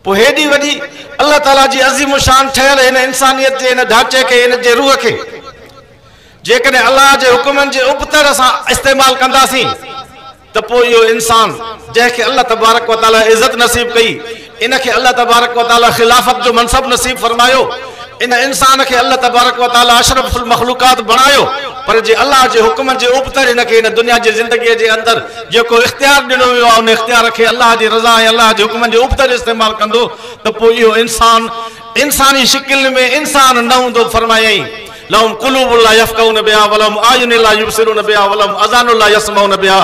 पोइ हेॾी वॾी अल्लाह ताला जी अज़ीम शान ठहियल हिन इंसानियत जे हिन ढांचे खे हिन जे रूह खे जेकॾहिं अल्लाह जे हुकुमनि जे उबतर असां इस्तेमाल कंदासीं त पोइ इहो इंसान जंहिंखे अल्लाह तबारक व तआला इज़त नसीब कई इनखे अल्लाह तबारक व तआला खिलाफत जो मनसब नसीब फरमायो इन इंसान खे अल्लाह तबारक व तआला अशरफुल मखलूकात बणायो पर जे अल्लाह जे हुकुम जे उबतर हिनखे हिन दुनिया जी ज़िंदगीअ जे अंदरि जेको इख्तियार ॾिनो वियो आहे उन इख्तियार खे अल्लाह जी रज़ा ऐं अल्लाह जे हुकुम जे उबतर इस्तेमाल कंदो त पोइ इहो इंसान इंसानी शिकिल में इंसान न हूंदो। फरमायई लहुम कुलूबुन ला यफ़क़हून बिहा वलहुम आयुन ला युबसिरून बिहा वलहुम अज़ानुन ला यस्मऊन बिहा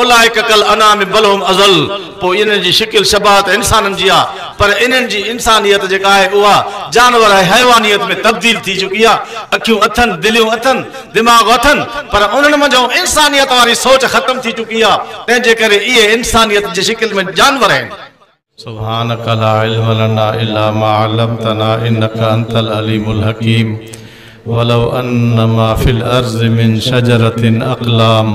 उलाइक कल अनाम बल हुम अज़ल। पोइ इन्हनि जी शिकिल शबात इंसाननि जी आहे पर इन्हनि जी इंसानियत जेका आहे उहा जानवर ऐं हैवानियत में तब्दील थी चुकी आहे। अखियूं अथनि दिलियूं अथनि दिमाग़ अथनि पर उन्हनि मंझि इंसानियत वारी सोच ख़त्म थी चुकी आहे तंहिंजे करे इहे इंसानियत जी शिकिल में जानवर आहिनि। सुब्हानक ला इल्म लना इल्ला मा अल्लमतना इन्नका अंतल अलीमुल हकीम वलौ अन्नमा फिल अर्ज़ि मिन शजरतिन अक़लाम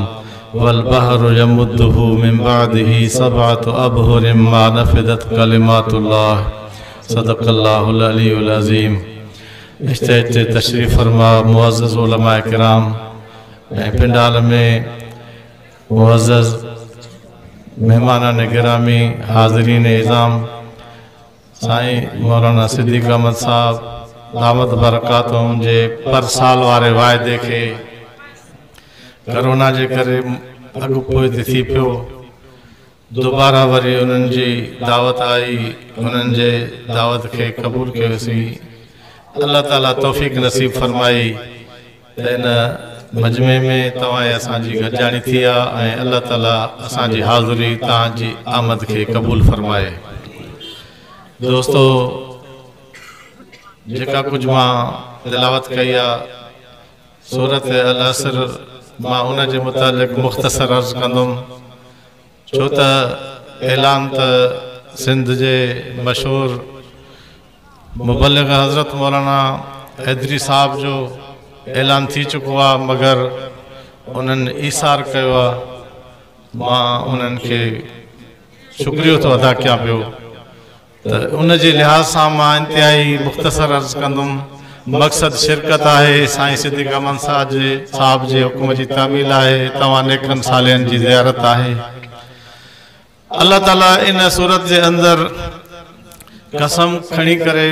वल बहरु यमुद्दुहु मिन बादिही सबअतु अबहुरिम मा नफ़िदत कलिमातुल्लाह सदक़ल्लाहुल अलीयुल अज़ीम। स्टेज ते तशरीफ़ फरमा मुअज़्ज़ज़ उलमा किराम ऐं पिंडाल में मुअज़्ज़ज़ मेहमान गिरामी हाज़रीन इज़ाम साईं मौलाना सिद्दीक़ अहमद साहब दामद बरकातुहुम जे पर साल वारे वाइदे खे कोरोना जे करे अॻु पोइ थी पियो दोबारा वरी उन्हनि जी दावत आई उन्हनि जे दावत खे क़बूल कयोसीं। अल्लाह ताला तौफ़ीक़ नसीब फरमाई त इन मजमे में तव्हां असांजी गॾिजाणी थी आहे ऐं अल्लाह ताला असांजी हाज़िरी तव्हांजी आमद खे क़बूल फरमाए। दोस्तो जेका कुछ मां तिलावत कई आहे सूरत अल असर मां उन जे मुतालिक़ मुख़्तसर अर्ज़ कंदुमि छो त ऐलान त सिंध जे मशहूर मुबल्लिग़ हज़रत मौलाना हैदरी साहब जो ऐलान थी चुको आहे मगर उन्हनि ईसार कयो आहे मां उन्हनि खे शुक्रियो थो अदा कयां पियो त उन जे लिहाज़ सां मां इंतिहाई मुख़्तसर अर्ज़ कंदुमि। मक़सद शिरकत आहे साईं सिद्दीक़ अहमद साहब जे हुकुम जी तामील आहे तव्हां नेकनि सालियनि जी ज़ियारत आहे। अल्लाह ताला इन सूरत जे अंदरि कसम खणी करे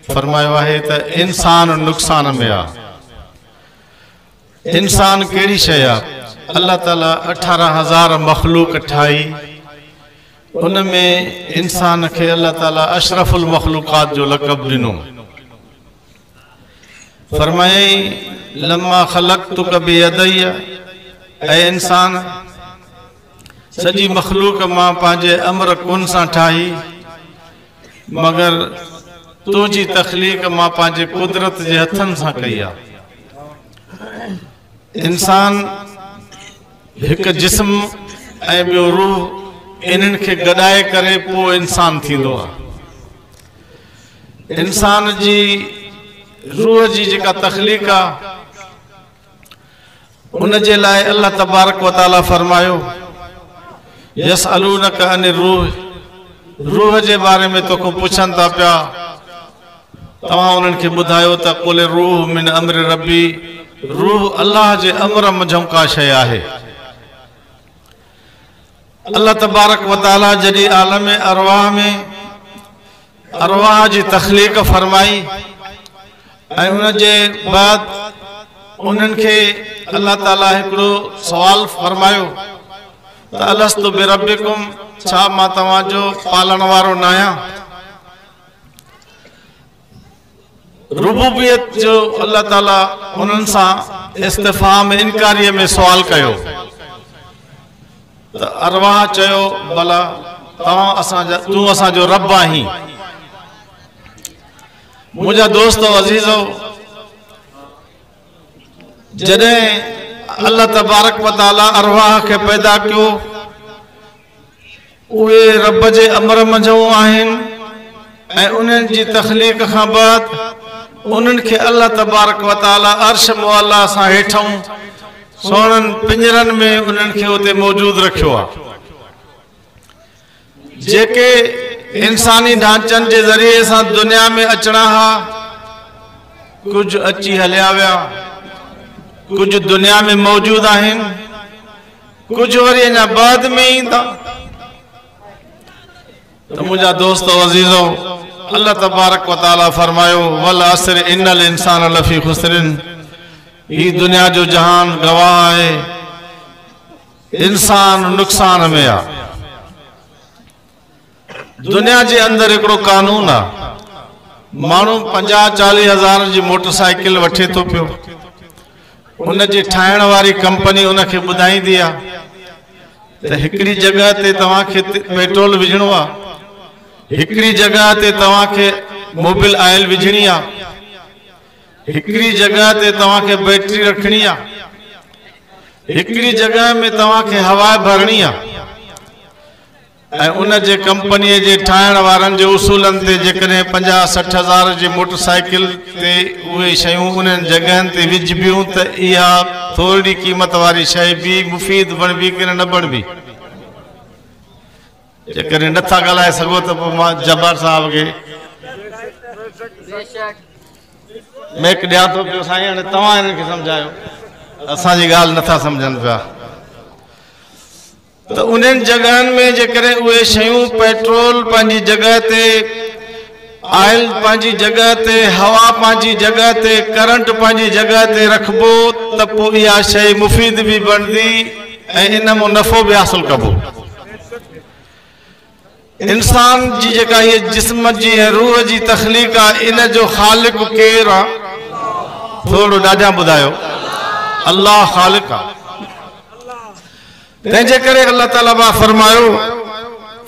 फरमायो आहे त इंसान नुक़सान में आहे। इंसान कहिड़ी शइ आहे? अल्लाह ताला 18,000 मखलूक ठाही उन में इंसान खे अल्लाह ताला अशरफुल मखलूकात जो लक़ब ॾिनो। फरमायई लम्मा ख़लक़तुक बियदय्य ऐं इंसान सॼी मखलूक मां पंहिंजे अमर कुन सां ठाही मगर तुंहिंजी तख़लीक़ मां पंहिंजे कुदरत जे हथनि सां कई आहे। इंसान हिकु जिस्म ऐं ॿियो रूह इन्हनि खे गॾाए करे पोइ इंसान थींदो आहे। इंसान जी रूह जी जेका तख़लीक़ आहे उन जे लाइ अल्लाह तबारक व तआला फरमायो यसअलूनक अनिर रूह, रूह जे बारे में तोखां पुछनि था पिया तव्हां उन्हनि खे ॿुधायो त कुल रूह मिन अम्र रब्बी, रूह अल्लाह जे अमर मंझां का शइ आहे। अल्लाह तबारक व तआला जॾहिं आलम अरवाह में अरवाह जी तख़लीक़ फरमाई ऐं उन जे बाद उन्हनि खे अल्लाह ताला हिकिड़ो सवाल फरमायो त अलस्तु बिरब्बिकुम, छा मां तव्हांजो पालण वारो न आहियां? रुबूबियत जो अल्लाह ताला उन्हनि सां इस्तिफ़हाम इनकारीअ में सवाल कयो त अरवाह चयो भला तूं असांजो रब आहीं। मुंहिंजा दोस्तो अज़ीज़ो, जॾहिं अल्लाह तबारक व तआला अरवाह खे पैदा कयो उहे रब जे अमर मंझां आहिनि ऐं उन्हनि जी तख़लीक़ खां बाद उन्हनि खे अल्लाह तबारक व तआला अर्श मुअल्ला सां हेठों सोननि पिंजरनि में उन्हनि खे उते मौजूद रखियो आहे। जेके इंसानी ढांचन के जरिए से दुनिया में अचना हा, कुछ अची हलिया विया, कुछ दुनिया में मौजूद हैं, कुछ वरी अञा बाद में ईंदा। तो मुझा दोस्तों अजीजो, अल्लाह तबारक व तआला फरमायो वल असर इन्नल इंसान लफी खुसरिन, ये दुनिया जो जहान गवाह है, इंसान नुकसान में आ। दुनिया के अंदर एकड़ो कानून आ, मानू 50-40 हज़ार की मोटरसाइकिल वठे तो पियो, उन जी ठाइण वाली कंपनी उनके बुधाईंदी आ तो हिकड़ी जगह ते तवाके पेट्रोल विझणो आ, हिकड़ी जगह ते तवाके मोबिल ऑयल विझणी आ, हिकड़ी जगह ते तवाके बैटरी रखनी आ, हिकड़ी जगह में तवाके हवा भरनी आ। उन जे कंपनी जे ठाइण वारन जे उसूलन ते जेकने 50-60 हज़ार जी मोटरसाइकिल ते उहे शयूं उन जगहन ते विझबियूं त इहा थोड़ी कीमत वाली शय भी मुफीद बनबी कि न बनबी। जेकने नथा ॻाल्हाए सघो त पोइ मां जब्बार साहब खे मेक ॾियां थो पियो, साईं हाणे तव्हां हिननि खे सम्झायो, असांजी ॻाल्हि नथा सम्झनि पिया। तो उन जगहन में जेकरे उहे शयूं पेट्रोल पंहिंजी जगह ते, ऑयल पंहिंजी जगह ते, हवा पंहिंजी जगह ते, करंट पंहिंजी जगह ते रखबो त पोइ इहा शइ मुफीद भी बनदी ऐं इन मां नफ़ो भी हासिल कबो। इंसान जी जेका ये जिस्म जी ऐं रूह जी तखलीक आ, इन जो खालिक केर आ? थोड़ो ॾाढा ॿुधायो। अल्लाह खालिक आ। तंहिंजे करे अल्लाह ताला बा फरमायो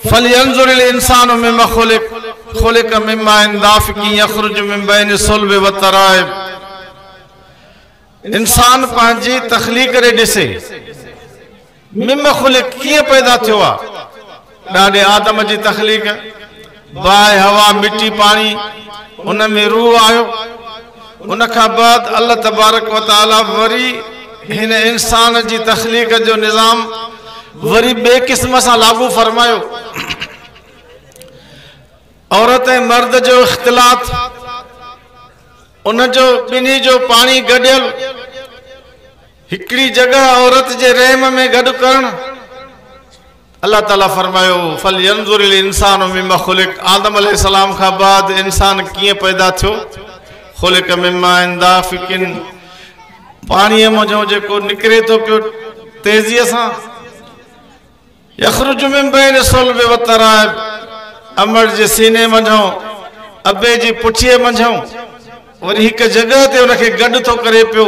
फलयंजुरिल इंसानु मिम्मा खुलिक मिम्मा दाफिकी यखरुज मिन बैन सुल्ब व तराइब। इंसान पंहिंजी तखलीक रे ॾिसे मिम्मा खुलिक कीअं पैदा थियो आहे। ॾाढे आदम जी तखलीक, बाहि हवा मिट्टी पानी, उन में रूह आयो। उन खां बाद अल्लाह तबारक व तआला वरी हिन इंसान जी तखलीक जो निज़ाम वरी बे किस्म से लागू फरमायो। औरत ऐं मर्द जो इख्तिलात, उन जो बिनी जो पानी गडियल हिकड़ी जगह औरत जे रहम में गड करण। अल्लाह ताला फरमायो फलयंजुरिल इंसानु मिम्मा खुलिक। आदम अलैहिस्सलाम का बाद इंसान किए पैदा थियो? खुलिक मिम्मा दाफिकिन, पानी मो जो निकरे तो पियो तेजी से। यखरुज मिन बैन सुल्ब व तराइब, अमर जे सीने मंझो, अबे जी पुठिए मंझो वरी एक जगह ते उनके गड तो करे पियो।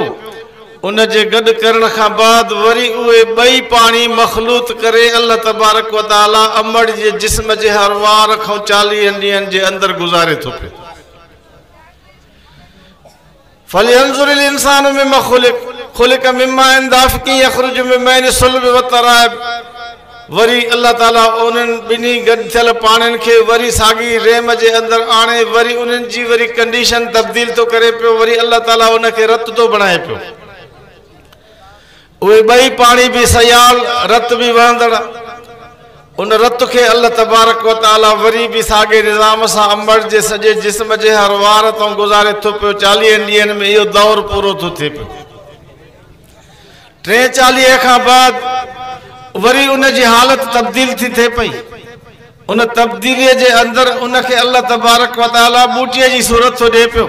उन जे गड करण का बाद वरी उहे बई पानी मखलूत करे अल्लाह तबारक व तआला अमर जे जिस्म जे हर वार खां 40 ॾींहंनि जे अंदर गुजारे तो पियो। फलयंजुरिल इंसानु मिम्मा खुलिक मिम्मा दाफिकी यखरुज मिन बैन सुल्ब व तराइब। वरी अल्लाह ताला उन्हनि बिनी गड थियल पाणिन खे वरी सागी रेम जे अंदर आणे वरी उन्हनि जी वरी कंडीशन तब्दील तो करे पियो। वरी अल्लाह ताला उनखे रत तो बणाए पियो। उहे बई पानी भी सयाल, रत भी वहंदड़। उन रत के अल्लाह तबारक व तआला वरी भी सागे निज़ाम सां अमर जे सजे जिस्म जे हर वार तो गुजारे तो पियो। 40 ॾींहंनि में इहो दौर पूरो तो थिए पियो। 43 खां बाद वरी उन जी हालत तब्दील थी थे पई। उन तब्दीली जे अंदर उनके अल्लाह तबारक व तआला बूटीअ जी सूरत तो दे पियो।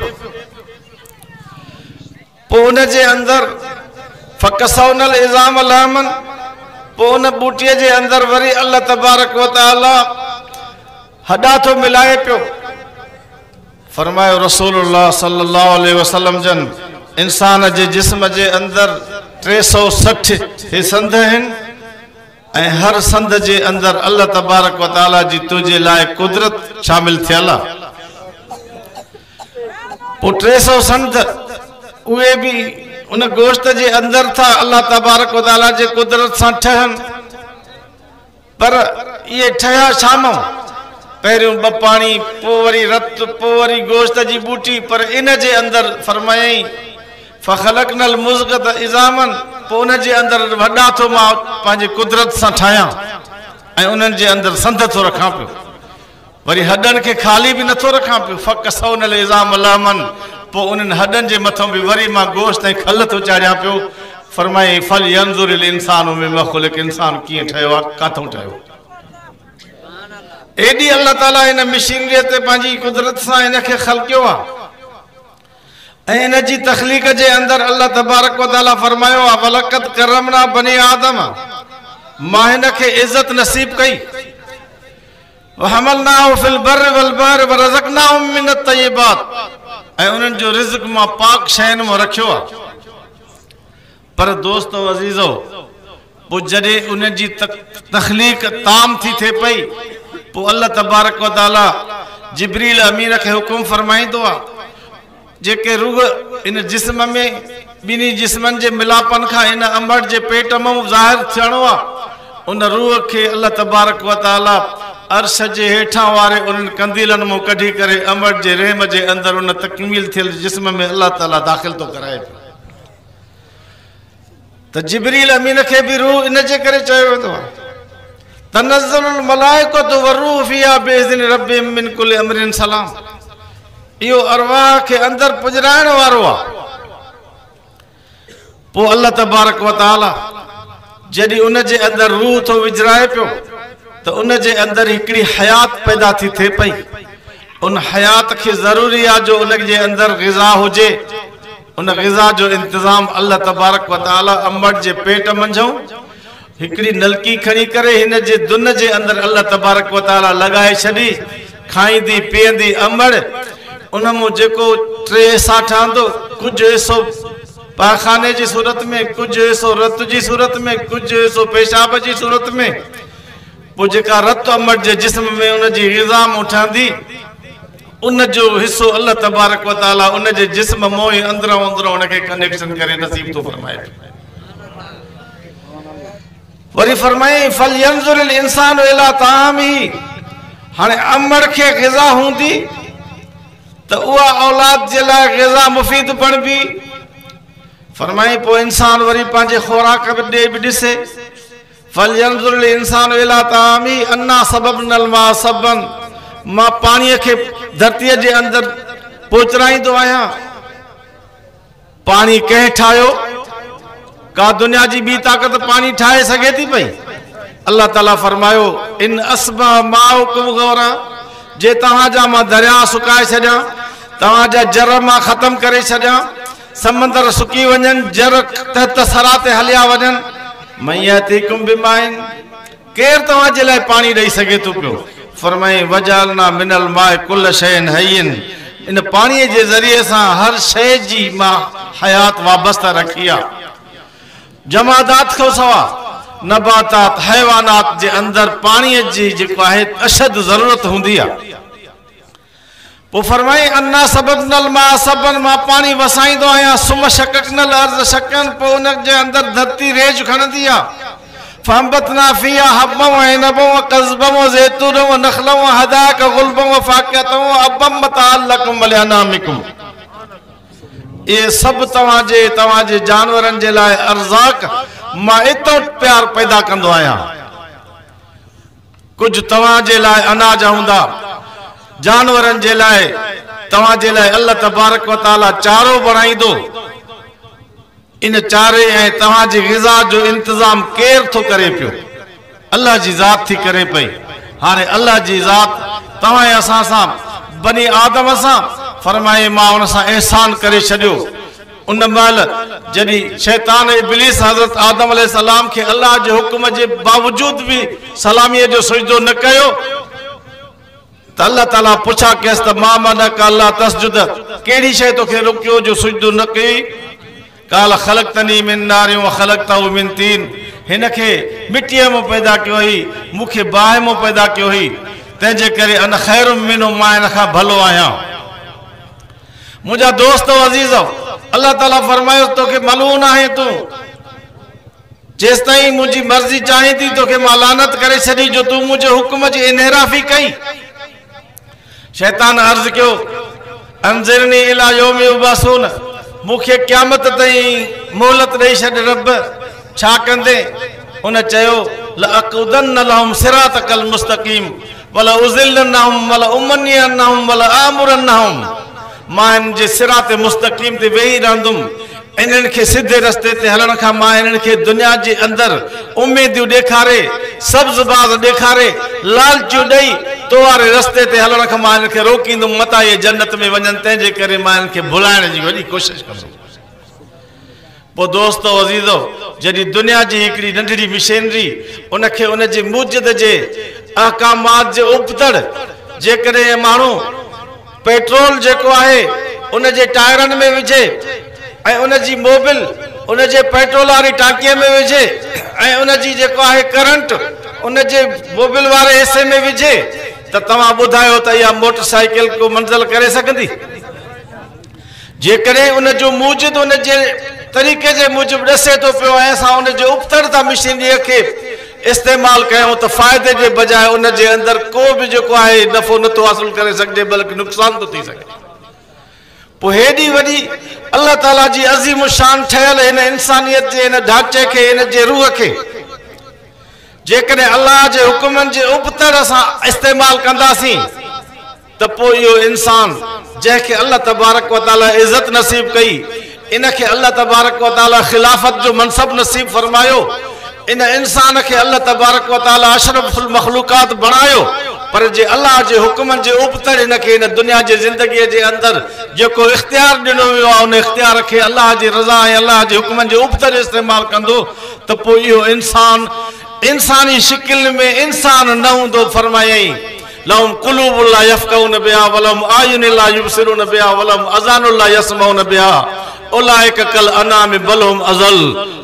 पो उन जे अंदर फकसौनल इज़ाम लहमन, पो उन बूटीअ जे अंदर वरी अल्लाह तबारक व तआला हॾा तो मिलाए पियो। फरमायो रसूलुल्लाह सल्लल्लाहु अलैहि वसल्लम जन इंसान जे जिस्म जे अंदर 360 संध हैं ऐं हर संध जे अंदर अल्लाह तबारक व तआला जी तुझे लाए कुदरत शामिल थियल आहे। पो 300 संध उहे भी उन गोश्त जे अंदर था अल्लाह तबारक व तआला जे कुदरत सां ठहन। पर ये ठया शामो पहिरियों ब पानी, पो वरी रत, पो वरी गोश्त जी बूटी। पर इन जे अंदर फरमायई फखलकनल मुज़गत इज़ामन, पो उन जे अंदर वॾा तो मां पंहिंजे कुदरत सां ठाहियां ऐं उन्हनि जे अंदर संध तो रखां पियो। वरी हॾनि खे खाली बि नथो रखां पियो, फ़क़सौन इज़ाम लहमन, पोइ उन्हनि हॾनि जे मथां बि वरी मां गोश्त ऐं खल थो चाढ़ियां पियो। फरमाई फल यंज़ुरिल इंसानु मिम्मा ख़ुलिक़, इंसान कीअं ठहियो आहे, काथों ठहियो। एॾी अल्लाह ताला हिन मशीनरीअ ते पंहिंजी कुदरत सां हिन खे ख़लक़ियो आहे ऐं हिन जी तख़लीक़ जे अंदरि अल्लाह तबारक व तआला फरमायो आहे वलक़द करमना बनी आदम, मां हिन खे इज़त नसीब कई। वहमलनाहु फिल बर्रि वल बहरि वरज़क़नाहुम मिनत तय्यिबात, ऐं उन्हनि जो रिज़्क़ मां पाक शयुनि मां रखियो आहे। पर दोस्तो अज़ीज़ो, पोइ जॾहिं उन जी तख़लीक़ ताम थी थिए पई, पोइ अल्लाह तबारक व तआला जिब्रील अमीर खे हुकुम फरमाईंदो आहे जेके रूह इन जिस्म में ॿिन्ही जिस्मनि जे मिलापनि खां इन अंबड़ जे पेट मां ज़ाहिर थियणो आहे, उन रूह खे अल्लाह तबारक व तआला अर्श जे हेठां वारे उन्हनि कंदीलनि मां कढी करे अंबड़ जे रहम जे अंदरि उन तकमील थियल जिस्म में अल्लाह ताला दाख़िल थो कराए पियो। त जिब्रील अमीन खे बि रूह इन जे करे चयो वेंदो आहे तनज़्ज़लुल मलाइकतु वरूह फ़ीहा बिइज़्नि रब्बिहिम मिन कुल्लि अमरिन सलाम, इहो अरवाह खे अंदरि पुॼराइण वारो आहे। पोइ अल्लाह तबारक व तआला जॾहिं उन जे अंदरि रूह थो विझराए पियो त उन जे अंदरि हिकिड़ी हयात पैदा थी थिए पई। उन हयात खे ज़रूरी आहे जो उन जे अंदरि ग़िज़ा हुजे। उन ग़िज़ा जो इंतज़ाम अल्लाह तबारक व तआला अंबड़ जे पेट मंझां हिकिड़ी नलकी खणी करे हिन जे दुन जे अंदरि अल्लाह तबारक व तआला लॻाए छॾी, खाईंदी पीअंदी अंबड़, उन मां जेको टे हिसा ठहंदो, कुझु हिसो पाखाने जी सूरत में, कुझु हिसो रत जी सूरत में, कुझु हिसो पेशाब जी सूरत में। पोइ जेका रत अंबड़ जे जिस्म में उन जी ग़िज़ा मां ठहंदी, उन जो हिसो अल्लाह तबारक व तआला उन जे जिस्म मां ई अंदरां अंदरां उन खे कनेक्शन करे नसीब थो फरमाए। वरी फरमाई फल यंज़ुरिल इंसानु इला तामी, हाणे अंबड़ खे ग़िज़ा हूंदी त उहा औलाद जे लाइ ग़िज़ा मुफ़ीद बणबी। फरमाई पोइ इंसान वरी पंहिंजे खुराक ॾे बि ॾिसे। फल यंज़ुरिल इंसानु इला तामी अन्ना सबबनल माअ सबन, मां पाणीअ खे धरतीअ जे अंदरि पहुचाईंदो आहियां। पाणी कंहिं ठाहियो? का दुनिया जी ॿी ताक़त पाणी ठाहे सघे थी पई? अल्लाह ताला फरमायो इन अस्बा माउकुम गौरा, जे तव्हांजा मां दरिया सुकाए छॾियां, तव्हांजा जर मां ख़तम करे छॾियां, समंदर सुकी वञनि, जर तहत सरा ते हलिया वञनि, मय्यतीकुम बिमाइन, केरु तव्हांजे लाइ पाणी ॾेई सघे थो पियो? फरमाई वजालना मिनल माए कुल शैइन हय्यन, इन पाणीअ जे ज़रिए सां हर शइ जी मां हयात वाबस्ता रखी आहे। जमादात खां सवा नबातात हैवानात जे अंदरि पाणीअ जी जेको आहे अशद ज़रूरत हूंदी आहे। पोइ फरमाई अन्ना सबबनल माअ सबन, मां पाणी वसाईंदो आहियां। सुम शक़क़नल अर्ज़ शक़न, पोइ उन जे अंदरि धरती रेज खणंदी आहे। फअंबतना फ़ीहा हब्बन व इनबन व क़ज़बन व ज़ैतूनन व नख़लन व हदाइक़ गुलबन व फ़ाकिहतन व अब्बन मतअन लकुम व लिअनामिकुम, ये सभु तव्हांजे जानवरनि जे लाइ अर्ज़ाक़ मां एतिरो प्यार पैदा कंदो आहियां। कुझु तव्हांजे लाइ अनाज हूंदा, जानवरनि जे लाइ तव्हांजे लाइ अल्लाह तबारक व तआला चारो बणाईंदो। इन चारे ऐं तव्हांजी ग़िज़ा जो इंतज़ाम केरु थो करे पियो? अल्लाह जी ज़ात थी करे पई। हाणे अल्लाह जी ज़ात तव्हां ऐं असां सां बनी आदम सां फरमाए मां उन सां एहसान करे छॾियो। उन महिल जॾहिं शैतान इब्लीस हज़रत आदम अलैहिस्सलाम खे अल्लाह जे हुकुम जे बावजूद बि सलामीअ जो सुजदो न कयो त अल्लाह ताला पुछा कयसि त मां मनका अल्लाह तस्जुद, कहिड़ी शइ तोखे रोकियो जो सुजदो न कई? काल ख़लक़तनी मिन नारिन व ख़लक़तहु मिन तीन, हिन खे मिटीअ मां पैदा कयो हुई, मूंखे बाहि मां पैदा कयो हुई, तंहिंजे करे अन ख़ैरुम मिन्हु, मां हिन खां भलो आहियां। मुंहिंजा दोस्त अज़ीज़, अल्लाह ताला फरमायो तोखे मलून आहे तूं, जेसि ताईं मुंहिंजी मर्ज़ी चाहे थी तोखे मां लानत करे छॾी जो तूं मुंहिंजे हुकुम जी इनहराफ़ी कई। शैतान अर्ज़ कयो अंज़िरनी इला यौमि युबअसून, मूंखे क़यामत ताईं मोहलत ॾेई छॾ रब, छा कंदे? उन चयो लअक़उदन्न लहुम सिरातकल मुस्तक़ीम, वला उज़िल्लनहुम वला उमन्नियनहुम वला आमुरनहुम। मां इन जे सिरात मुस्तक़ीम ते वेही रहंदुमि, इन्हनि खे सिधे रस्ते ते हलण खां मां इन्हनि खे दुनिया जे अंदरि उमेदियूं ॾेखारे, सब्ज़बाज़ ॾेखारे, लालचियूं ॾेई तो वारे रस्ते ते हलण खां मां इन्हनि खे रोकींदुमि मता इहे जन्नत में वञनि। तंहिंजे करे मां इन्हनि खे भुलाइण जी वॾी कोशिशि कंदुमि। पोइ दोस्तो अज़ीज़ो, जॾहिं दुनिया जी हिकिड़ी नंढड़ी मशीनरी उनखे उनजे मूजिद जे अहकामात जे उपतड़ जेकॾहिं माण्हू पेट्रोल जेको आहे उनजे टायरनि में विझे ऐं उनजी मोबिल उनजे पेट्रोल वारी टांकीअ में विझे ऐं उनजी जेको आहे करंट उनजे मोबिल वारे हिसे में विझे त तव्हां ॿुधायो त इहा मोटरसाइकिल को मंज़िल करे सघंदी? जेकॾहिं उनजो मूजिद उनजे तरीक़े जे मूजिबि ॾसे थो पियो ऐं असां उनजे उपतड़ तां मशीनरीअ खे इस्तेमालु कयूं त फ़ाइदे जे बजाए उनजे अंदरि को बि जेको आहे नफ़ो नथो हासिलु करे सघिजे, बल्कि नुक़सान थो थी सघे। पोइ हेॾी वॾी अल्लाह ताला जी अज़ीम शान ठहियल हिन इंसानियत जे हिन ढांचे खे, हिन जे रूह खे जेकॾहिं अल्लाह जे हुकुमनि जे उपतड़ असां इस्तेमालु कंदासीं त पोइ इहो इंसान जंहिंखे अल्लाह तबारक व तआला इज़त नसीब कई, इनखे अल्लाह तबारक व तआला खिलाफत जो मनसब नसीब फरमायो, इन इंसान खे अल्लाह तबारक व तआला अशरफुल मखलूकात बणायो, पर जे अल्लाह जे हुकुमनि जे उपतड़ हिनखे हिन दुनिया जी ज़िंदगीअ जे अंदरि जेको इख्तियार ॾिनो वियो आहे उन इख्तियार खे अल्लाह जी रज़ा ऐं अल्लाह जे हुकुमनि जे उपतड़ इस्तेमालु कंदो त पोइ इहो इंसान इंसानी शिकिल में इंसान न हूंदो। फरमायईं लहुम क़ुलूबुन ला यफ़क़हून बिहा वलहुम आयुन ला युबसिरून बिहा वलहुम अज़ानुन ला यस्मऊन बिहा उलाइका कल अनाम बल हुम अज़ल।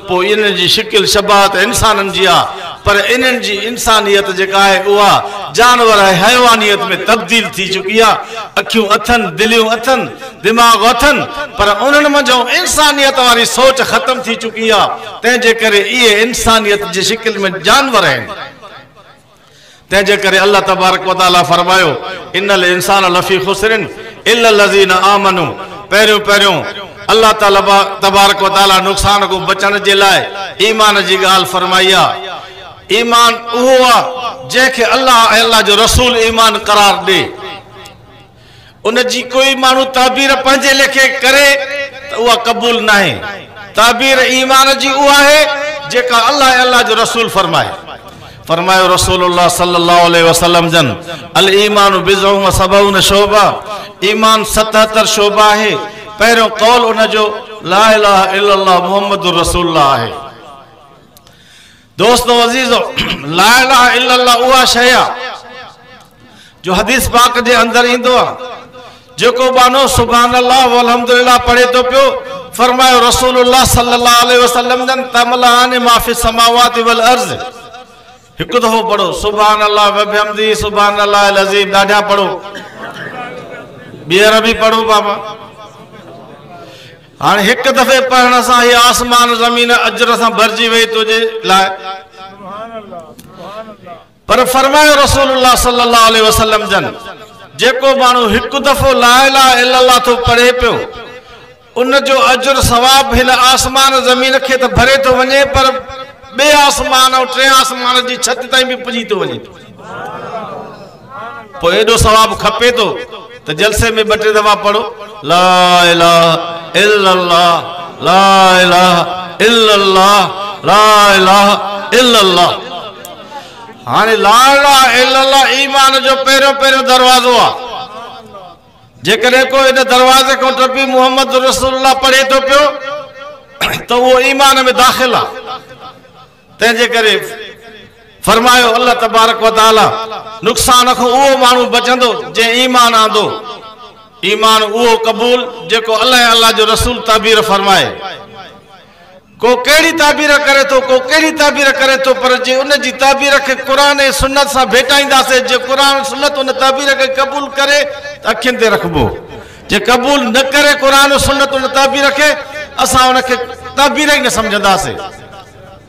पोइ इन्हनि जी शिकिल शबात इंसाननि जी आहे, पर इन्हनि जी इंसानियत जेका आहे उहा जानवर हैवानियत में तब्दील थी चुकी आहे। अखियूं अथनि, दिलियूं अथनि, दिमाग़ अथनि, पर उन्हनि मंझि इंसानियत वारी सोच ख़तम थी चुकी आहे। तंहिंजे करे इहे इंसानियत जी शिकिल में जानवर आहिनि। तंहिंजे करे अल्लाह तबारक व तआला फरमायो इन्नल इंसान लफ़ी ख़ुस्रिन इल्ला लज़ीना आमनू। पहिरियों पहिरियों अल्लाह ताला तबारक व तआला नुक़सान को बचण जे लाइ ईमान जी ॻाल्हि फरमाई आहे। ईमान उहो आहे जंहिंखे अल्लाह ऐं अल्लाह जो रसूल ईमान करार ॾे। उनजी कोई माण्हू ताबीर पंहिंजे लेखे करे त उहा क़बूल न आहे। ताबीर ईमान जी उहा आहे जेका अल्लाह ऐं अल्लाह जो रसूल फरमाए। फरमायो रसूलुल्लाह सल्लल्लाहु अलैहि वसल्लम जन अल ईमान बिज़उन व सबऊन शोबा। ईमान 77 शोबा है। पहिरियों कौल उनजो ला इलाहा इल्लल्लाह मुहम्मदुर रसूलुल्लाह आहे। दोस्तों अज़ीज़ो, ला इलाहा इल्लल्लाह उहा शइ आहे जो हदीस पाक जे अंदरि ईंदो आहे। जेको बानो सुभान अल्लाह वल्हम्दुलिल्लाह पढ़े तो पियो, फरमायो रसूलुल्लाह सल्लल्लाहु अलैहि वसल्लम जन तमलान मा फी समावाति वल अर्ज़। हिकु दफ़ो पढ़ो सुभान अल्लाह व बिहम्दी सुभान अल्लाह अल अज़ीम। ॾाढा पढ़ो, ॿीहर बि पढ़ो बाबा। हाँ एक दफ़े पढ़ण सां ये आसमान ज़मीन अजर सां भरजी वही तुझे लाए। पर फरमायो रसूलुल्लाह सल्लल्लाहु अलैहि वसल्लम जन जेको माण्हू हिकु दफ़ो ला इलाहा इल्लल्लाह तो पढ़े पियो उन जो अजर सवाब हिन आसमान ज़मीन खे त भरे तो वञे, पर बे आसमान और टे आसमान जी छत ताईं भी पुजी तो वञे। पोइ एॾो सवाब खपे तो त जलसे में 2-3 दफ़ा पढ़ो ला इलाहा इल्लल्लाह ला इलाहा इल्लल्लाह ला इलाहा इल्लल्लाह। हाणे ला इलाहा इल्लल्लाह ईमान जो पहिरियों पहिरियों दरवाज़ो आहे। जेकॾहिं को इन दरवाज़े को टपी मुहम्मद रसूलुल्लाह पढ़े तो पियो तो वो ईमान में दाख़िल आहे। तंहिंजे करे फरमायो अल्लाह तबारक व तआला नुक़सान खां उहो माण्हू बचंदो जंहिं ईमान आंदो। ईमान उहो क़बूल जेको अल्लाह अल्लाह जो रसूल ताबीर फरमाए। को कहिड़ी ताबीर करे तो, को कहिड़ी ताबीर करे तो, पर जे उन जी ताबीर खे क़ुरान ऐं सुन्नत सां भेटाईंदासीं, जे क़ुरान सुन्नत उन ताबीर खे क़बूल करे त अखियुनि ते रखबो। जे क़बूल न करे क़ुरान सुन्नत उन ताबीर खे, असां उनखे ताबीर ई न सम्झंदासीं,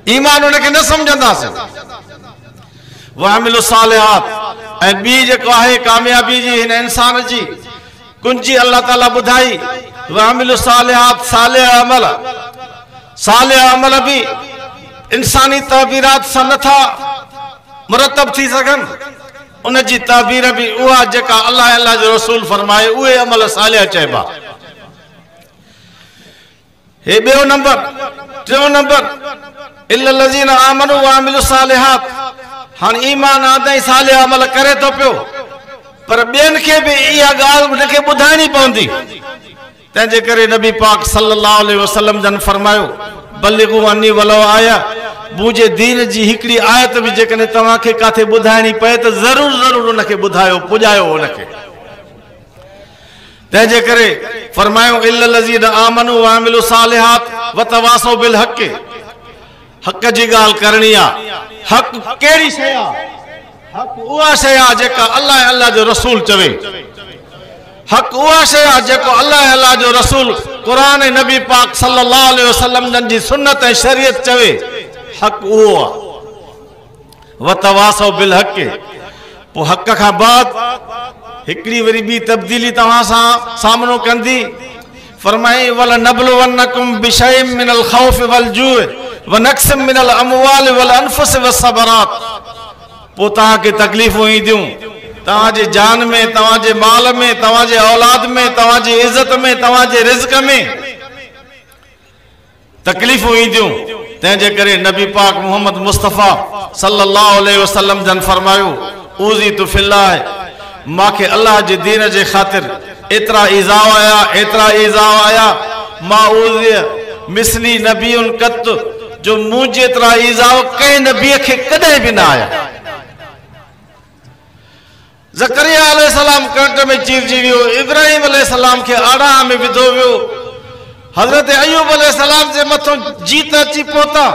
ईमान उनखे न सम्झंदासीं। वामिलु सालिहात ऐं ॿी जेको आहे कामयाबी जी हिन इंसान जी कुंजी अल्लाह ताला ॿुधाई। वामिलु सालिहात सालिह अमल भी इंसानी ताबीरात सां नथा मुरतब थी सघनि। उन जी ताबीर भी उहा जेका अल्लाह अल्लाह जो रसूल फरमाए उहे अमल सालिह चइबा। हे ॿियो नंबर। टियों नंबर इल्लल्लज़ीना आमनू व अमिलु सालिहात। हाणे ईमान आंदे सालिह अमल करे तो पियो, पर ॿियनि खे बि इहा ॻाल्हि उनखे ॿुधाइणी पवंदी। तंहिंजे करे नबी पाक सल्लल्लाहु अलैहि वसल्लम जन फरमायो बल्लिगू अन्नी वलो आया। मुंहिंजे दीन जी हिकिड़ी आयत बि जेकॾहिं तव्हांखे काथे ॿुधाइणी पए त ज़रूर ज़रूर उनखे ॿुधायो, पुॼायो उनखे। तंहिंजे करे फरमायो इल्लल्लज़ीना आमनू व अमिलु सालिहात व तवासौ बिल हक़। हक़ जी ॻाल्हि करणी आहे। हक़ कहिड़ी शइ आहे? हक़ उहा शइ आहे जेका अल्लाह अल्लाह जो रसूल चवे। हक़ उहा शइ आहे जेको अल्लाह अल्लाह जो रसूल क़ुरान ऐं नबी पाक सल्लल्लाहु अलैहि वसल्लम जी सुन्नत ऐं शरीयत चवे। हक़ उहो आहे। व तवासौ बिल हक़। पोइ हक़ खां बाद हिकिड़ी वरी ॿी तब्दीली तव्हां सां सामनो कंदी। फरमाई वल नबलुवन्नकुम बिशैइन मिनल खौफ वल जूअ व नक्सिम मिनल अमवाल वल अनफुस वस्सबरात। पोइ तव्हांखे तकलीफ़ूं ईंदियूं तव्हांजे जान में, तव्हांजे माल में, तव्हांजे औलाद में, तव्हांजी इज़त में, तव्हांजे रिज़्क़ में तकलीफ़ूं ईंदियूं। तंहिंजे करे नबी पाक मोहम्मद मुस्तफ़ा सल्लल्लाहु अलैहि वसल्लम जन फरमायो ऊज़ी तु फिल्लाह। मांखे अल्लाह जे दीन जे ख़ातिर एतिरा ईज़ाव आया, एतिरा ईज़ाव आया। मां ऊज़िय मिसली नबीउन कत, जो मूं जेतिरा ईज़ाव कंहिं नबीअ खे कॾहिं बि न आया। ज़करिया अलैहिस्सलाम कंट में चीरजी वियो, इब्राहिम अलैहिस्सलाम खे आड़ा में विधो वियो, हज़रत अयूब अलैहिस्सलाम जे मथां जीत अची पहुता।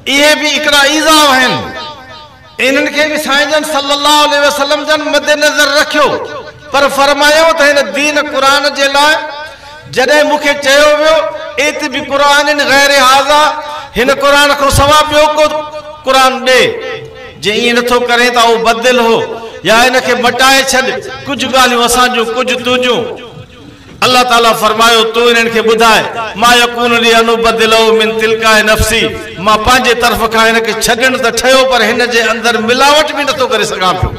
इहे बि हिकिड़ा ईज़ाव आहिनि। इन्हनि खे बि साईं जन सल्लल्लाहु अलैहि वसल्लम जन मद्देनज़र रखियो, पर फरमायो त हिन दीन क़ुरान जे लाइ जॾहिं मूंखे चयो वियो एत बि क़ुरान गैर हाज़ा, हिन क़ुरान खां सवाइ ॿियो को क़ुरान ॾे। जे ईअं नथो करे त उहो बदिल हो या हिनखे मटाए छॾ, कुझु ॻाल्हियूं असांजूं कुझु तुंहिंजूं। अल्लाह ताला फरमायो तूं इन्हनि खे ॿुधाए मा यकून ली अनुबदिलहु मिन तिलकाए नफ्सी। मां पंहिंजे तरफ़ खां हिनखे छॾण त ठहियो, पर हिन जे अंदरि मिलावट बि नथो करे सघां पियो।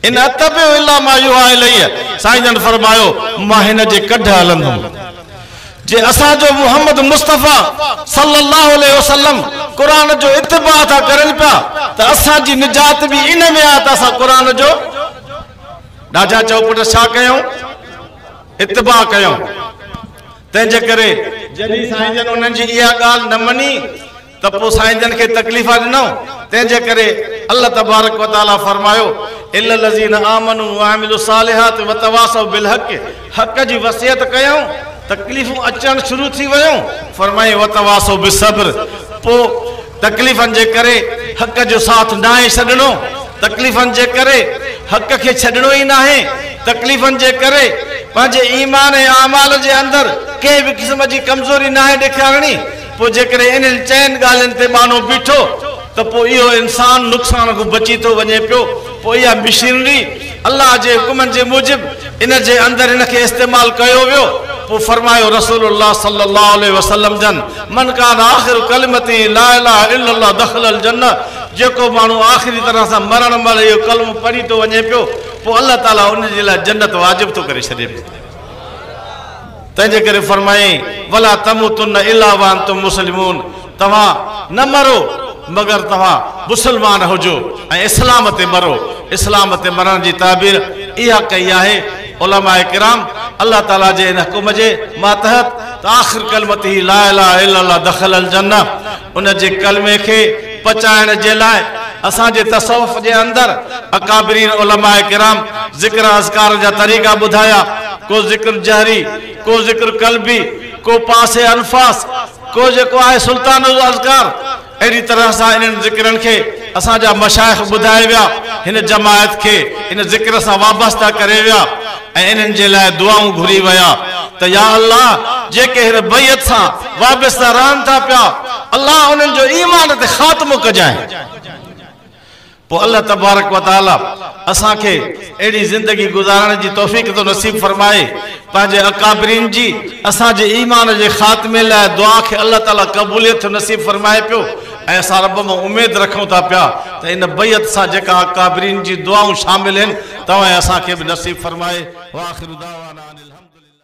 इन अतबिउ इल्ला मा युहा इलैया। साईं जन फरमायो मां हिन जे कढ हलंदुमि। जे असांजो मोहम्मद मुस्तफ़ा सल्लल्लाहु अलैहि वसल्लम क़ुरान जो इत्तिबा था करनि पिया त असांजी निजात बि इन में आहे त असां क़ुरान जो ॾाढा चौपट छा कयूं, इत्तिबा कयूं। तंहिंजे करे जॾहिं साईं जन उन्हनि जी इहा ॻाल्हि न मनी त पोइ साईं जन खे तकलीफ़ ॾिनऊं। तंहिंजे करे अल्लाह तबारक व तआला फरमायो इल्लल्लज़ीना आमनू व अमिलु सालिहात व तवासौ बिल हक़। हक़ जी वसियत कयूं, तकलीफ़ूं अचण शुरू थी वियूं। फरमाई व तवासौ बिसब्र। पोइ तकलीफ़नि जे करे हक़ जो साथ नाहे छॾिणो, तकलीफ़नि जे करे हक़ खे छॾिणो ई नाहे, तकलीफ़नि जे करे पंहिंजे ईमान ऐं अमाल जे अंदरि कंहिं बि क़िस्म जी कमज़ोरी नाहे ॾेखारणी। पोइ जेकॾहिं इन्हनि चइनि ॻाल्हियुनि ते माण्हू बीठो त पोइ इहो इंसान नुक़सान खां बची थो वञे पियो। पोइ इहा मशीनरी अल्लाह जे हुकुमनि जे मूजिबि इन जे अंदरि हिनखे इस्तेमालु कयो वियो। पोइ फरमायो रसूलुल्लाह सल्लल्लाहु अलैहि वसल्लम जन मन कान आख़िर कलमती ला इलाहा इल्लल्लाह दख़लल जन्नह। जेको माण्हू आख़िरी तरह सां मरण महिल इहो कलमो पढ़ी थो वञे पियो, पोइ अल्लाह ताला उन जे लाइ जन्नत वाजिब थो करे छॾे पियो। तंहिंजे करे फरमाई वला तमूतुन्न इल्ला व अंतुम मुस्लिमून। तव्हां न मरो मगर तव्हां मुस्लमान हुजो ऐं इस्लाम ते मरो। इस्लाम ते मरण जी ताबीर इहा कई आहे उलमाए किराम। अल्लाह ताला जे इन हुकुम जे मातहत त आख़िर कलमती ला इलाहा इल्लल्लाह दख़लल जन्नह, उन जे कलमे खे पचाइण जे लाइ असांजे तसव्वुफ़ जे अंदरि अकाबरीन उलमाए किराम ज़िक्र अज़कार जा तरीक़ा ॿुधाया। को ज़िक्र जहरी, को ज़िक्र कल्बी, को पासे अनफास, को जेको आहे सुल्तानुल अज़कार। अहिड़ी तरह सां इन्हनि ज़िक्रनि खे असांजा मशाइख़ ॿुधाए विया, हिन जमायत खे इन ज़िक्र सां वाबस्ता करे विया ऐं इन्हनि जे लाइ दुआऊं घुरी विया त या अल्लाह जेके हिन बैत सां वाबस्ता रहनि था पिया, अल्लाह उन्हनि जो ईमान ते ख़ात्मो कजांइ। पोइ अल्लाह तबारक व तआला असांखे अहिड़ी ज़िंदगी गुज़ारण जी तौफ़ीक़ तो नसीब फरमाए। पंहिंजे अकाबरीन जी असांजे ईमान जे ख़ात्मे लाइ दुआ खे अल्लाह ताला क़बूलियत नसीब फरमाए पियो ऐं असां रब मां उमेद रखूं था पिया त इन बैत सां जेका अकाबरीन जी दुआऊं शामिल आहिनि तव्हां असांखे बि नसीब फरमाए। वाखिर दावाना अनिल हम्दुलिल्लाह।